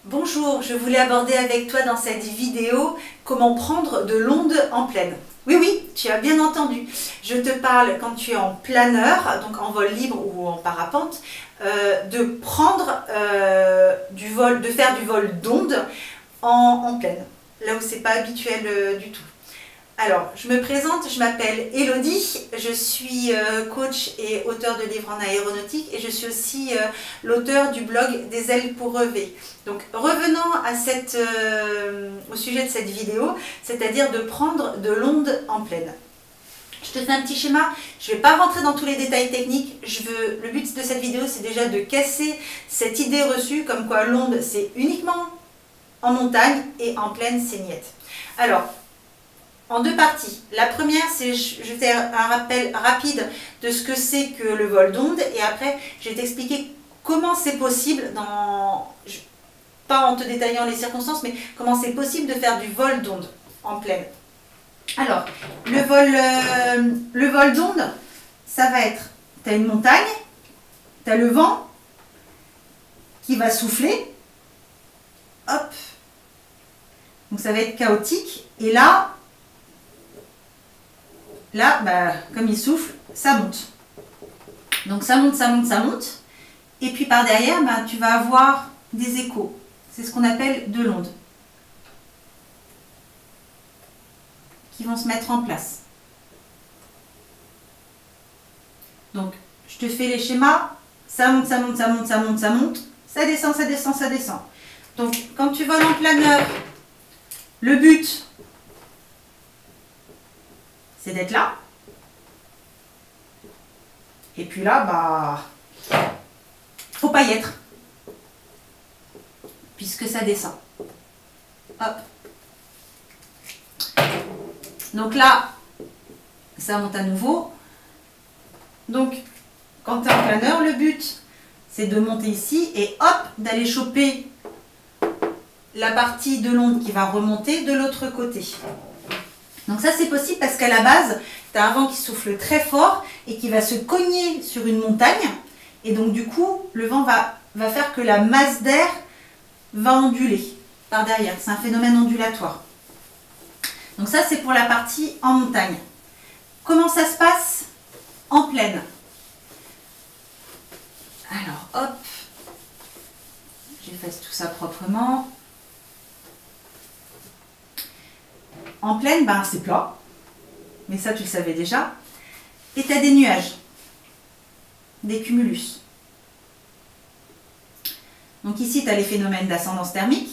Bonjour, je voulais aborder avec toi dans cette vidéo comment prendre de l'onde en pleine. Oui, oui, tu as bien entendu. Je te parle quand tu es en planeur, donc en vol libre ou en parapente, de prendre du vol, de faire du vol d'onde en pleine, là où c'est pas habituel du tout. Alors, je me présente, je m'appelle Elodie, je suis coach et auteur de livres en aéronautique et je suis aussi l'auteur du blog Des ailes pour rêver. Donc, revenons à au sujet de cette vidéo, c'est-à-dire de prendre de l'onde en pleine. Je te fais un petit schéma, je ne vais pas rentrer dans tous les détails techniques, le but de cette vidéo c'est déjà de casser cette idée reçue comme quoi l'onde c'est uniquement en montagne et en plaine c'est niette. Alors, en deux parties. La première, c'est je vais faire un rappel rapide de ce que c'est que le vol d'onde et après, je vais t'expliquer comment c'est possible, pas en te détaillant les circonstances, mais comment c'est possible de faire du vol d'onde en pleine. Alors, le vol d'onde, ça va être, tu as une montagne, tu as le vent qui va souffler, hop, donc ça va être chaotique, et là, comme il souffle, ça monte. Donc ça monte, ça monte, ça monte. Et puis par derrière, tu vas avoir des échos. C'est ce qu'on appelle de l'onde. Qui vont se mettre en place. Donc, je te fais les schémas. Ça monte, ça monte, ça monte, ça monte, ça monte. Ça descend, ça descend, ça descend. Donc, quand tu voles en planeur, le but, c'est d'être là. Et puis là, faut pas y être. Puisque ça descend. Hop. Donc là, ça monte à nouveau. Donc, quand tu es en planeur, le but, c'est de monter ici et hop, d'aller choper la partie de l'onde qui va remonter de l'autre côté. Donc ça c'est possible parce qu'à la base, tu as un vent qui souffle très fort et qui va se cogner sur une montagne. Et donc du coup, le vent va faire que la masse d'air va onduler par derrière. C'est un phénomène ondulatoire. Donc ça c'est pour la partie en montagne. Comment ça se passe en plaine? Alors hop, j'efface tout ça proprement. En plaine, c'est plat, mais ça tu le savais déjà. Et tu as des nuages, des cumulus. Donc ici, tu as les phénomènes d'ascendance thermique.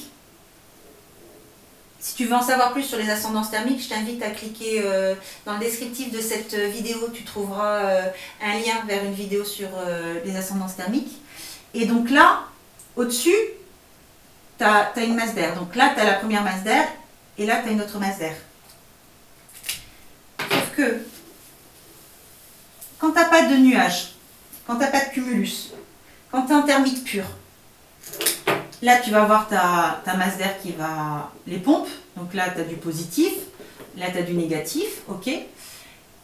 Si tu veux en savoir plus sur les ascendances thermiques, je t'invite à cliquer dans le descriptif de cette vidéo. Tu trouveras un lien vers une vidéo sur les ascendances thermiques. Et donc là, au-dessus, tu as une masse d'air. Donc là, tu as la première masse d'air. Et là, tu as une autre masse d'air. Sauf que, quand tu n'as pas de nuages, quand tu n'as pas de cumulus, quand tu es en thermique pure, là, tu vas avoir ta masse d'air qui va... les pompes. Donc là, tu as du positif. Là, tu as du négatif. OK.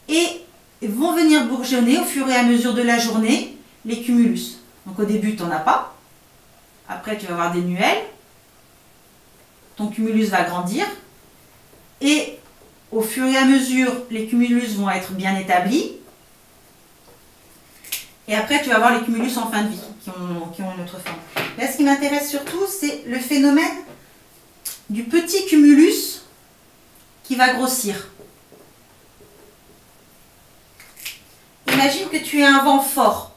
Et vont venir bourgeonner au fur et à mesure de la journée les cumulus. Donc au début, tu n'en as pas. Après, tu vas avoir des nuelles. Ton cumulus va grandir. Et au fur et à mesure, les cumulus vont être bien établis. Et après, tu vas avoir les cumulus en fin de vie, qui ont une autre forme. Là, ce qui m'intéresse surtout, c'est le phénomène du petit cumulus qui va grossir. Imagine que tu aies un vent fort,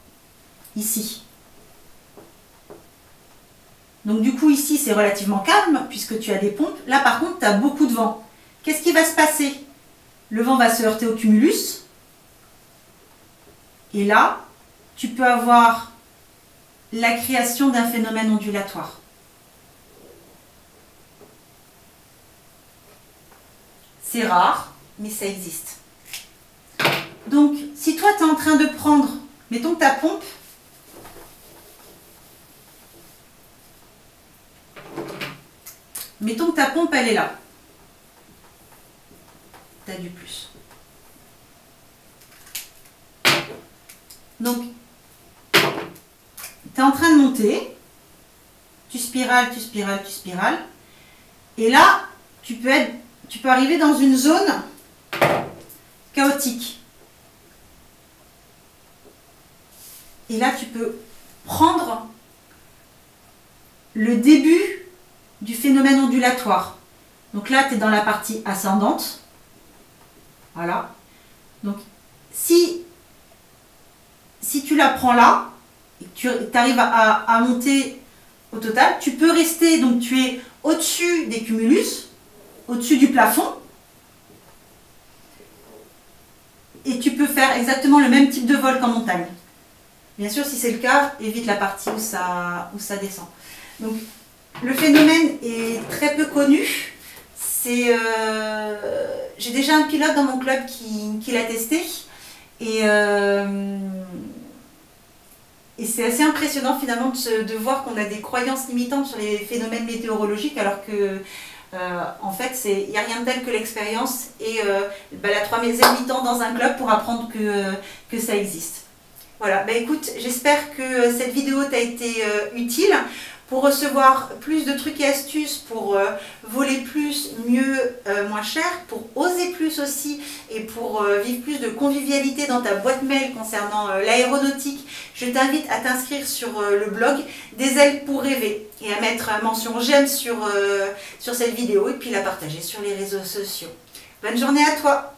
ici. Donc du coup, ici, c'est relativement calme, puisque tu as des pompes. Là, par contre, tu as beaucoup de vent. Qu'est-ce qui va se passer? Le vent va se heurter au cumulus. Et là, tu peux avoir la création d'un phénomène ondulatoire. C'est rare, mais ça existe. Donc, si toi, tu es en train de prendre, mettons ta pompe, elle est là. Tu as du plus. Donc, tu es en train de monter. tu spirales, tu spirales, tu spirales. Et là, tu peux arriver dans une zone chaotique. Et là, tu peux prendre le début du phénomène ondulatoire. Donc là, tu es dans la partie ascendante. Voilà. Donc, si tu la prends là, et que tu arrives à monter au total, tu peux rester, donc tu es au-dessus des cumulus, au-dessus du plafond, et tu peux faire exactement le même type de vol qu'en montagne. Bien sûr, si c'est le cas, évite la partie où ça descend. Donc, le phénomène est très peu connu. J'ai déjà un pilote dans mon club qui l'a testé. Et c'est assez impressionnant finalement de voir qu'on a des croyances limitantes sur les phénomènes météorologiques alors que en fait il n'y a rien de tel que l'expérience et la 3e mi-temps dans un club pour apprendre que ça existe. Voilà, écoute, j'espère que cette vidéo t'a été utile. Pour recevoir plus de trucs et astuces, pour voler plus, mieux, moins cher, pour oser plus aussi et pour vivre plus de convivialité dans ta boîte mail concernant l'aéronautique, je t'invite à t'inscrire sur le blog Des ailes pour rêver et à mettre mention j'aime sur cette vidéo et puis la partager sur les réseaux sociaux. Bonne journée à toi!